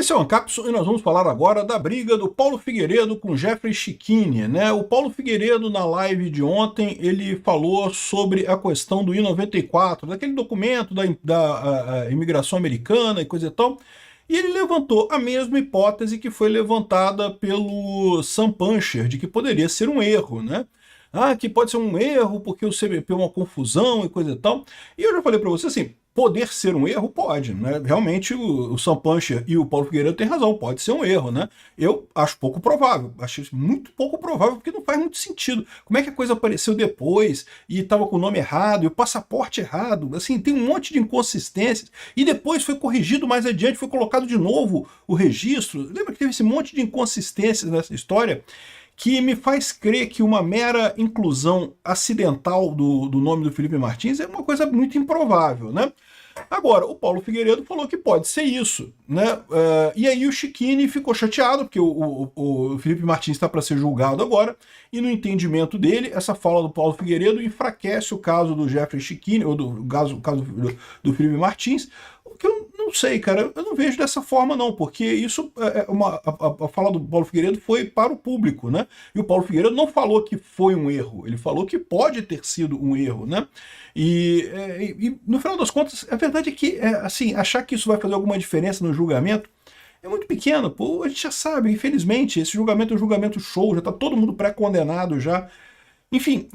Esse é o Ancapso e nós vamos falar agora da briga do Paulo Figueiredo com Jeffrey Chicchini, né? O Paulo Figueiredo, na live de ontem, ele falou sobre a questão do I-94, daquele documento da imigração americana e coisa e tal, e ele levantou a mesma hipótese que foi levantada pelo Sam Puncher, de que poderia ser um erro, né? Ah, que pode ser um erro porque o CBP é uma confusão e coisa e tal. E eu já falei para você assim, poder ser um erro pode, né? Realmente o Sam Puncher e o Paulo Figueiredo têm razão, pode ser um erro, né? Eu acho pouco provável, acho muito pouco provável porque não faz muito sentido. Como é que a coisa apareceu depois e estava com o nome errado e o passaporte errado? Assim, tem um monte de inconsistências e depois foi corrigido mais adiante, foi colocado de novo o registro. Lembra que teve esse monte de inconsistências nessa história? Que me faz crer que uma mera inclusão acidental do nome do Felipe Martins é uma coisa muito improvável, né? Agora, o Paulo Figueiredo falou que pode ser isso, né? E aí o Chicchini ficou chateado, porque o Felipe Martins está para ser julgado agora, e no entendimento dele, essa fala do Paulo Figueiredo enfraquece o caso do Jeffrey Chicchini, ou do caso do Felipe Martins, o que eu não sei, cara, eu não vejo dessa forma não, porque isso, a fala do Paulo Figueiredo foi para o público, né? E o Paulo Figueiredo não falou que foi um erro, ele falou que pode ter sido um erro, né? E no final das contas, a verdade é que, assim, achar que isso vai fazer alguma diferença no julgamento é muito pequeno, pô, a gente já sabe, infelizmente, esse julgamento é um julgamento show, já está todo mundo pré-condenado já. Enfim,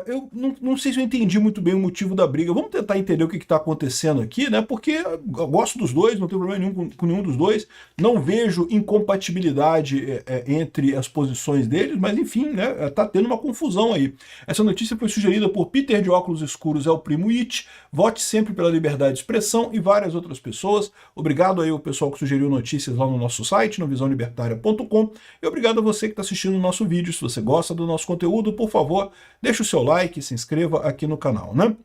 eu não sei se eu entendi muito bem o motivo da briga. Vamos tentar entender o que está acontecendo aqui, né? Porque eu gosto dos dois, não tenho problema nenhum com nenhum dos dois. Não vejo incompatibilidade entre as posições deles, mas enfim, né? Tá tendo uma confusão aí. Essa notícia foi sugerida por Peter de óculos escuros, é o primo It. Vote sempre pela liberdade de expressão e várias outras pessoas. Obrigado aí ao pessoal que sugeriu notícias lá no nosso site, no visãolibertaria.com. E obrigado a você que está assistindo o nosso vídeo. Se você gosta do nosso conteúdo, por favor, deixe o seu like e se inscreva aqui no canal, né?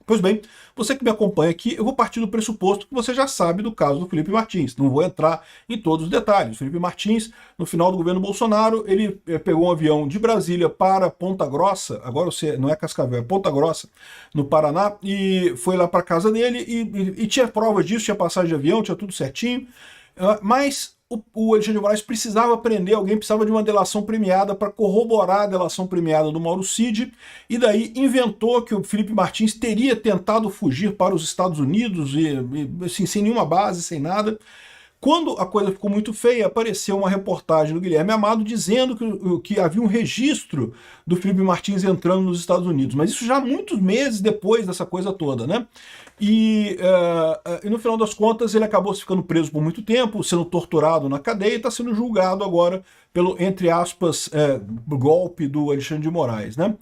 Pois bem, você que me acompanha aqui, eu vou partir do pressuposto que você já sabe do caso do Felipe Martins. Não vou entrar em todos os detalhes. O Felipe Martins, no final do governo Bolsonaro, ele pegou um avião de Brasília para Ponta Grossa, agora você não é Cascavel, é Ponta Grossa, no Paraná, e foi lá para casa dele e tinha prova disso, tinha passagem de avião, tinha tudo certinho, mas o Alexandre de Moraes precisava prender alguém, precisava de uma delação premiada para corroborar a delação premiada do Mauro Cid, e daí inventou que o Felipe Martins teria tentado fugir para os Estados Unidos, assim, sem nenhuma base, sem nada. Quando a coisa ficou muito feia, apareceu uma reportagem do Guilherme Amado dizendo que havia um registro do Felipe Martins entrando nos Estados Unidos, mas isso já muitos meses depois dessa coisa toda, né? E no final das contas ele acabou ficando preso por muito tempo, sendo torturado na cadeia e está sendo julgado agora pelo, entre aspas, golpe do Alexandre de Moraes, né?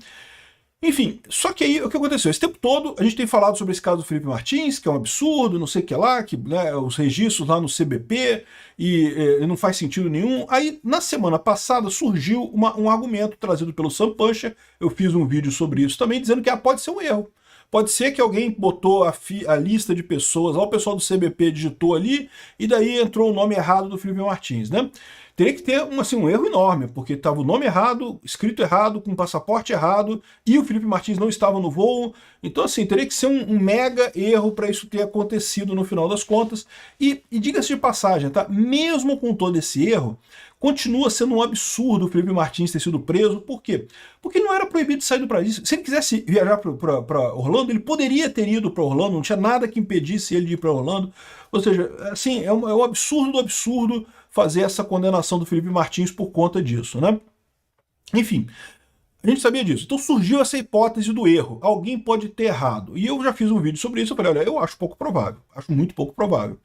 Enfim, só que aí o que aconteceu? Esse tempo todo a gente tem falado sobre esse caso do Felipe Martins, que é um absurdo, não sei o que lá, que, né, os registros lá no CBP e não faz sentido nenhum. Aí na semana passada surgiu um argumento trazido pelo Sam Puncher, eu fiz um vídeo sobre isso também, dizendo que pode ser um erro. Pode ser que alguém botou a lista de pessoas, lá o pessoal do CBP digitou ali, e daí entrou o nome errado do Felipe Martins, né? Teria que ter um erro enorme, porque estava o nome errado, escrito errado, com o passaporte errado, e o Felipe Martins não estava no voo. Então, assim, teria que ser um mega erro para isso ter acontecido no final das contas. E diga-se de passagem, tá? Mesmo com todo esse erro, continua sendo um absurdo o Felipe Martins ter sido preso. Por quê? Porque não era proibido de sair do país. Se ele quisesse viajar para Orlando, ele poderia ter ido para Orlando, não tinha nada que impedisse ele de ir para Orlando. Ou seja, assim, é um absurdo do absurdo fazer essa condenação do Felipe Martins por conta disso, né? Enfim, a gente sabia disso. Então surgiu essa hipótese do erro. Alguém pode ter errado. E eu já fiz um vídeo sobre isso. Eu falei, olha, eu acho pouco provável. Acho muito pouco provável.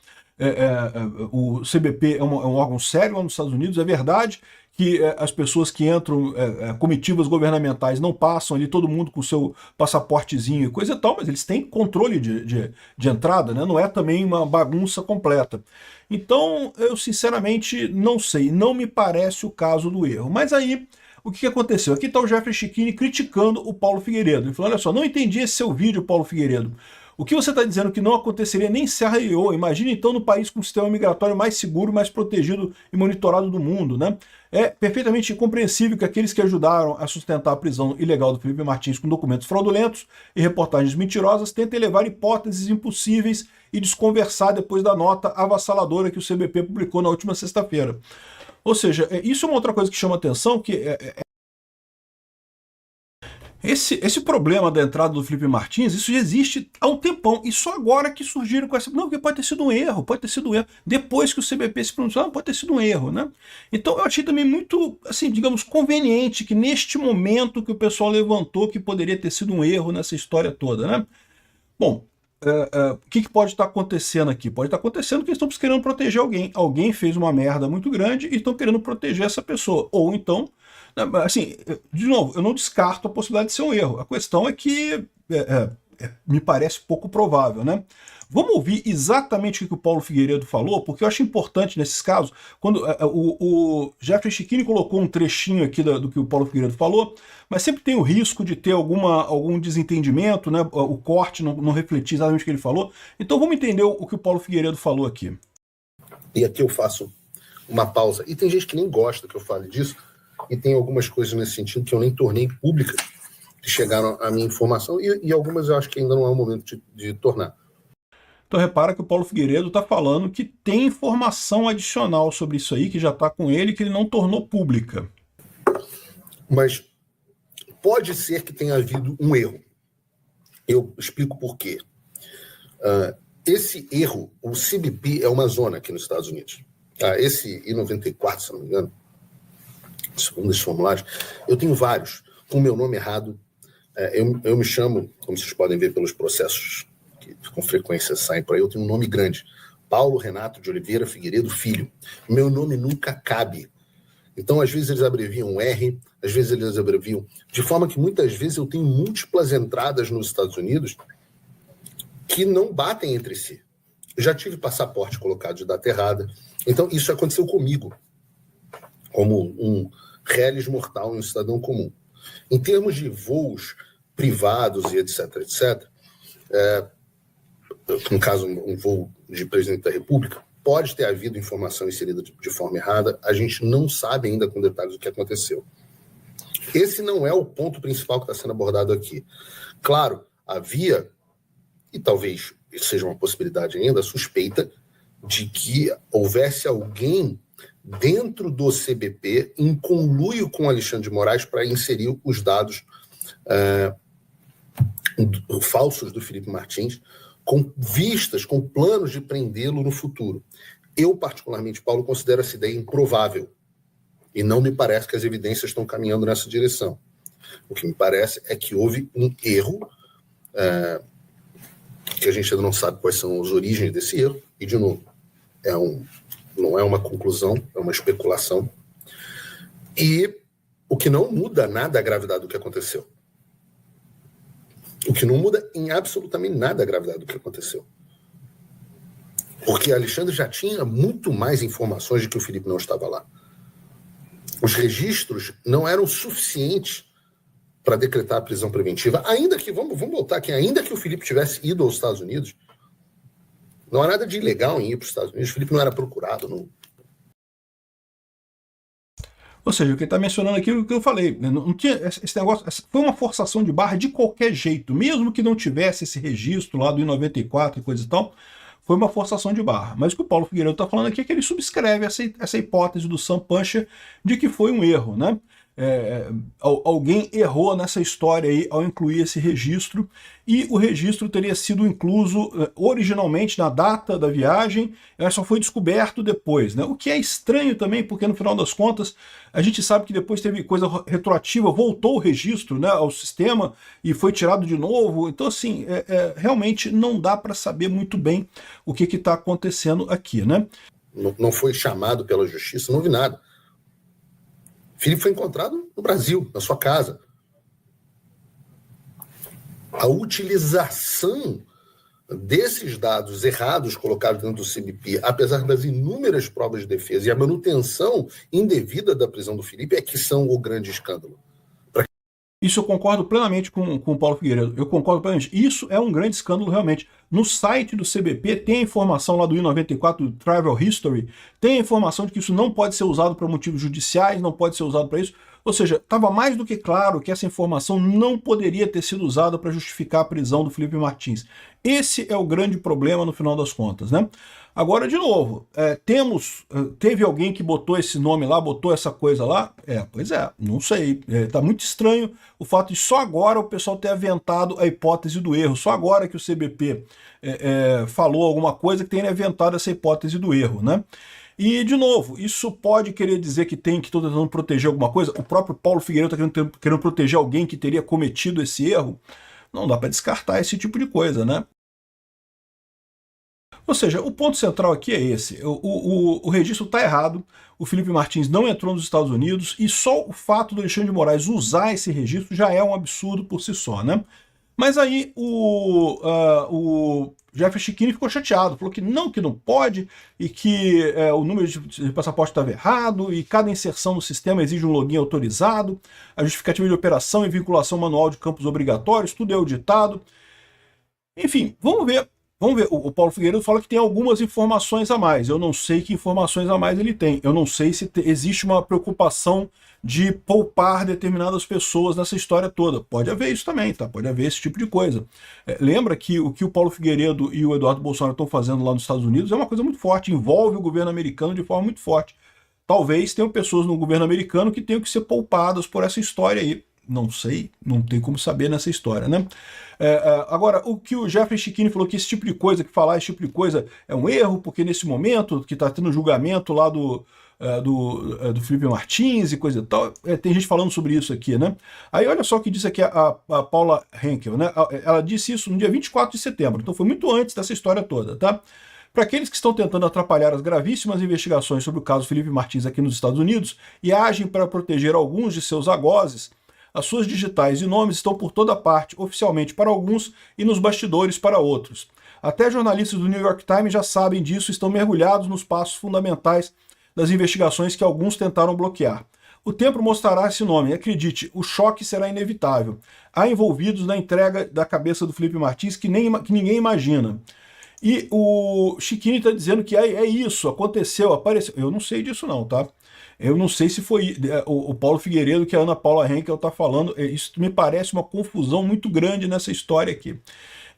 O CBP é um órgão sério lá nos Estados Unidos. É verdade que as pessoas que entram, comitivas governamentais, não passam ali todo mundo com o seu passaportezinho e coisa e tal, mas eles têm controle de entrada, né? Não é também uma bagunça completa. Então, eu sinceramente não sei, não me parece o caso do erro. Mas aí, o que aconteceu? Aqui está o Jeffrey Chicchini criticando o Paulo Figueiredo. Ele falou, olha só, não entendi esse seu vídeo, Paulo Figueiredo. O que você está dizendo que não aconteceria nem em Serra Leoa? Imagine então no país com o sistema migratório mais seguro, mais protegido e monitorado do mundo, né? É perfeitamente incompreensível que aqueles que ajudaram a sustentar a prisão ilegal do Felipe Martins com documentos fraudulentos e reportagens mentirosas tentem levar hipóteses impossíveis e desconversar depois da nota avassaladora que o CBP publicou na última sexta-feira. Ou seja, isso é uma outra coisa que chama atenção, que esse problema da entrada do Felipe Martins, isso já existe há um tempão, e só agora que surgiram com essa... Não, porque pode ter sido um erro, pode ter sido um erro. Depois que o CBP se pronunciou, pode ter sido um erro, né? Então eu achei também muito, assim, digamos, conveniente que neste momento que o pessoal levantou que poderia ter sido um erro nessa história toda, né? Bom, o que pode estar acontecendo aqui? Pode estar acontecendo que eles estão querendo proteger alguém. Alguém fez uma merda muito grande e estão querendo proteger essa pessoa. Ou então, assim, de novo, eu não descarto a possibilidade de ser um erro. A questão é que me parece pouco provável, né? Vamos ouvir exatamente o que o Paulo Figueiredo falou, porque eu acho importante nesses casos, quando o Jeffrey Schicchini colocou um trechinho aqui do que o Paulo Figueiredo falou, mas sempre tem o risco de ter algum desentendimento, né? O corte não refletir exatamente o que ele falou. Então vamos entender o que o Paulo Figueiredo falou aqui. E aqui eu faço uma pausa. E tem gente que nem gosta que eu fale disso, e tem algumas coisas nesse sentido que eu nem tornei públicas, que chegaram à minha informação, e algumas eu acho que ainda não é o momento de tornar. Então repara que o Paulo Figueiredo está falando que tem informação adicional sobre isso aí, que já está com ele, que ele não tornou pública. Mas pode ser que tenha havido um erro. Eu explico por quê. Esse erro, o CBP é uma zona aqui nos Estados Unidos. Esse I-94, se não me engano, segundo esses formulários, eu tenho vários com o meu nome errado. Eu me chamo, como vocês podem ver pelos processos que com frequência saem por aí, eu tenho um nome grande. Paulo Renato de Oliveira Figueiredo Filho. Meu nome nunca cabe. Então, às vezes, eles abreviam R, às vezes eles abreviam... De forma que, muitas vezes, eu tenho múltiplas entradas nos Estados Unidos que não batem entre si. Eu já tive passaporte colocado de data errada. Então, isso aconteceu comigo, como um reles mortal, um cidadão comum. Em termos de voos privados e etc., no caso, um voo de presidente da República, pode ter havido informação inserida de forma errada, a gente não sabe ainda com detalhes o que aconteceu. Esse não é o ponto principal que está sendo abordado aqui. Claro, havia, e talvez isso seja uma possibilidade ainda, a suspeita de que houvesse alguém dentro do CBP em conluio com Alexandre de Moraes para inserir os dados falsos do Felipe Martins, com vistas, com planos de prendê-lo no futuro. Eu, particularmente, Paulo, considero essa ideia improvável. E não me parece que as evidências estão caminhando nessa direção. O que me parece é que houve um erro, que a gente ainda não sabe quais são as origens desse erro, e, de novo, não é uma conclusão, é uma especulação. E o que não muda nada a gravidade do que aconteceu. O que não muda em absolutamente nada a gravidade do que aconteceu. Porque Alexandre já tinha muito mais informações de que o Felipe não estava lá. Os registros não eram suficientes para decretar a prisão preventiva, ainda que, vamos voltar aqui, ainda que o Felipe tivesse ido aos Estados Unidos, não há nada de ilegal em ir para os Estados Unidos, o Felipe não era procurado, não. Ou seja, o que ele está mencionando aqui é o que eu falei. Não tinha esse negócio, foi uma forçação de barra de qualquer jeito, mesmo que não tivesse esse registro lá do I-94 e coisa e tal, foi uma forçação de barra. Mas o que o Paulo Figueiredo está falando aqui é que ele subscreve essa hipótese do Sam Puncher de que foi um erro, né? Alguém errou nessa história aí ao incluir esse registro, e o registro teria sido incluso originalmente na data da viagem, só foi descoberto depois, né? O que é estranho também, porque no final das contas a gente sabe que depois teve coisa retroativa, voltou o registro, né, ao sistema e foi tirado de novo. Então, assim, realmente não dá para saber muito bem o que está acontecendo aqui, né? Não foi chamado pela justiça, não vi nada. Felipe foi encontrado no Brasil, na sua casa. A utilização desses dados errados colocados dentro do CBP, apesar das inúmeras provas de defesa e a manutenção indevida da prisão do Felipe, é que são o grande escândalo. Isso eu concordo plenamente com o Paulo Figueiredo. Eu concordo plenamente. Isso é um grande escândalo, realmente. No site do CBP tem a informação lá do I-94, do Travel History, tem a informação de que isso não pode ser usado para motivos judiciais, não pode ser usado para isso. Ou seja, estava mais do que claro que essa informação não poderia ter sido usada para justificar a prisão do Felipe Martins. Esse é o grande problema no final das contas, né? Agora, de novo, teve alguém que botou esse nome lá, botou essa coisa lá? Pois é, não sei. Tá muito estranho o fato de só agora o pessoal ter aventado a hipótese do erro. Só agora que o CBP falou alguma coisa que tenha aventado essa hipótese do erro, né? E, de novo, isso pode querer dizer que estou tentando proteger alguma coisa? O próprio Paulo Figueiredo está querendo proteger alguém que teria cometido esse erro? Não dá para descartar esse tipo de coisa, né? Ou seja, o ponto central aqui é esse. O registro está errado, o Felipe Martins não entrou nos Estados Unidos e só o fato do Alexandre de Moraes usar esse registro já é um absurdo por si só, né? Mas aí o Jeffrey Schickini ficou chateado, falou que não pode e que o número de passaporte estava errado e cada inserção no sistema exige um login autorizado, a justificativa de operação e vinculação manual de campos obrigatórios, tudo é auditado. Enfim, vamos ver. O Paulo Figueiredo fala que tem algumas informações a mais. Eu não sei que informações a mais ele tem. Eu não sei se existe uma preocupação de poupar determinadas pessoas nessa história toda. Pode haver isso também, tá? Pode haver esse tipo de coisa. Lembra que o Paulo Figueiredo e o Eduardo Bolsonaro estão fazendo lá nos Estados Unidos é uma coisa muito forte, envolve o governo americano de forma muito forte. Talvez tenham pessoas no governo americano que tenham que ser poupadas por essa história aí. Não sei, não tem como saber nessa história, né? Agora, o que o Jeffrey Schickini falou que esse tipo de coisa, que falar esse tipo de coisa é um erro, porque nesse momento que está tendo julgamento lá do Felipe Martins e coisa e tal, tem gente falando sobre isso aqui, né? Aí olha só o que disse aqui a Paula Henkel, né? Ela disse isso no dia 24 de setembro, então foi muito antes dessa história toda, tá? Para aqueles que estão tentando atrapalhar as gravíssimas investigações sobre o caso Felipe Martins aqui nos Estados Unidos e agem para proteger alguns de seus algozes, as suas digitais e nomes estão por toda parte, oficialmente para alguns e nos bastidores para outros. Até jornalistas do New York Times já sabem disso e estão mergulhados nos passos fundamentais das investigações que alguns tentaram bloquear. O tempo mostrará esse nome, e acredite, o choque será inevitável. Há envolvidos na entrega da cabeça do Felipe Martins que ninguém imagina. E o Schickini está dizendo que é isso, aconteceu, apareceu. Eu não sei disso não, tá? Eu não sei se foi o Paulo Figueiredo que a Ana Paula Henkel está falando. Isso me parece uma confusão muito grande nessa história aqui.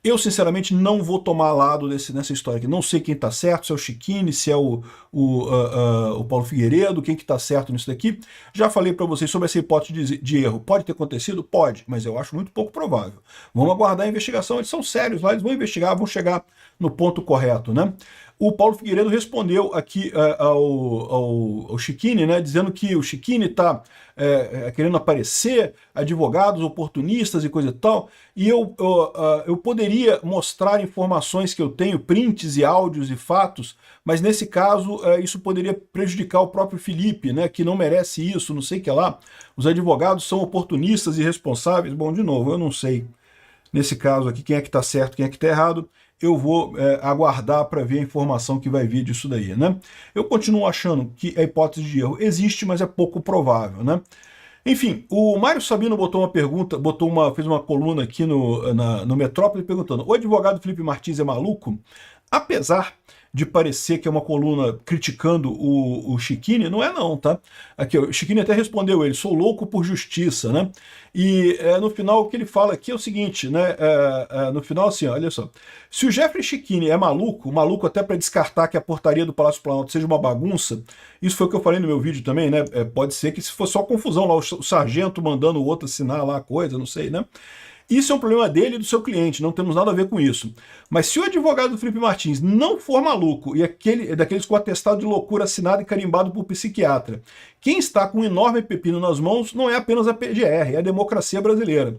Eu, sinceramente, não vou tomar lado nessa história aqui. Não sei quem está certo, se é o Schickini, se é o Paulo Figueiredo, quem que está certo nisso daqui. Já falei para vocês sobre essa hipótese de erro. Pode ter acontecido? Pode, mas eu acho muito pouco provável. Vamos aguardar a investigação. Eles são sérios lá, eles vão investigar, vão chegar no ponto correto, né? O Paulo Figueiredo respondeu aqui ao Schickini, né, dizendo que o Schickini está querendo aparecer, advogados oportunistas e coisa e tal, e eu poderia mostrar informações que eu tenho, prints e áudios e fatos, mas nesse caso isso poderia prejudicar o próprio Felipe, né, que não merece isso, não sei o que lá. Os advogados são oportunistas e irresponsáveis. Bom, de novo, eu não sei nesse caso aqui quem é que está certo, quem é que está errado. Eu vou aguardar para ver a informação que vai vir disso daí, né? Eu continuo achando que a hipótese de erro existe, mas é pouco provável, né? Enfim, o Mário Sabino botou uma pergunta, fez uma coluna aqui no Metrópole perguntando: o advogado Felipe Martins é maluco? Apesar de parecer que é uma coluna criticando o Schickini, não é não, tá? Aqui, o Schickini até respondeu ele: sou louco por justiça, né? E no final o que ele fala aqui é o seguinte, né? No final assim, olha só, se o Jeffrey Schickini é maluco até para descartar que a portaria do Palácio Planalto seja uma bagunça, isso foi o que eu falei no meu vídeo também, né? Pode ser que se fosse só confusão lá, o sargento mandando o outro assinar lá a coisa, não sei, né? Isso é um problema dele e do seu cliente, não temos nada a ver com isso. Mas se o advogado do Felipe Martins não for maluco e daqueles com atestado de loucura assinado e carimbado por psiquiatra, quem está com um enorme pepino nas mãos não é apenas a PGR, é a democracia brasileira.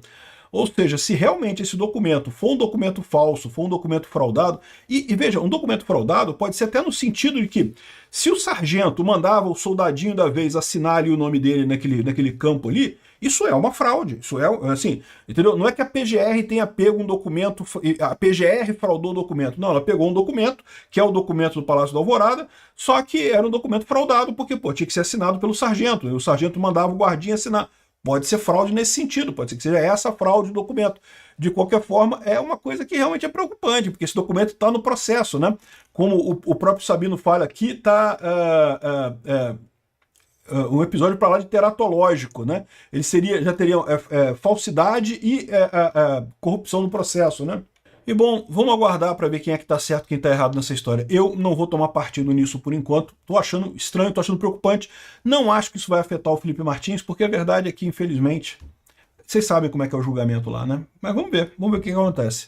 Ou seja, se realmente esse documento for um documento falso, for um documento fraudado, e veja, um documento fraudado pode ser até no sentido de que se o sargento mandava o soldadinho da vez assinar ali o nome dele naquele campo ali, isso é uma fraude, isso é assim, entendeu? Não é que a PGR tenha pego um documento, a PGR fraudou o documento, não, ela pegou um documento, que é o documento do Palácio da Alvorada, só que era um documento fraudado, porque, pô, tinha que ser assinado pelo sargento, e o sargento mandava o guardinha assinar. Pode ser fraude nesse sentido, pode ser que seja essa fraude do documento. De qualquer forma, é uma coisa que realmente é preocupante, porque esse documento está no processo, né? Como o próprio Sabino fala aqui, está um episódio para lá de teratológico, né? Ele já teria falsidade e corrupção no processo, né? E bom, vamos aguardar para ver quem é que está certo e quem está errado nessa história. Eu não vou tomar partido nisso por enquanto. Estou achando estranho, estou achando preocupante. Não acho que isso vai afetar o Felipe Martins, porque a verdade é que, infelizmente, vocês sabem como é que é o julgamento lá, né? Mas vamos ver o que acontece.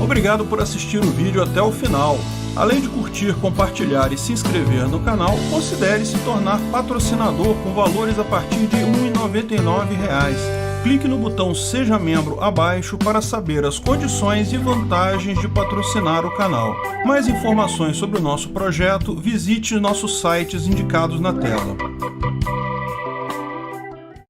Obrigado por assistir o vídeo até o final. Além de curtir, compartilhar e se inscrever no canal, considere se tornar patrocinador com valores a partir de R$ 1,99. Clique no botão Seja Membro abaixo para saber as condições e vantagens de patrocinar o canal. Mais informações sobre o nosso projeto, visite nossos sites indicados na tela.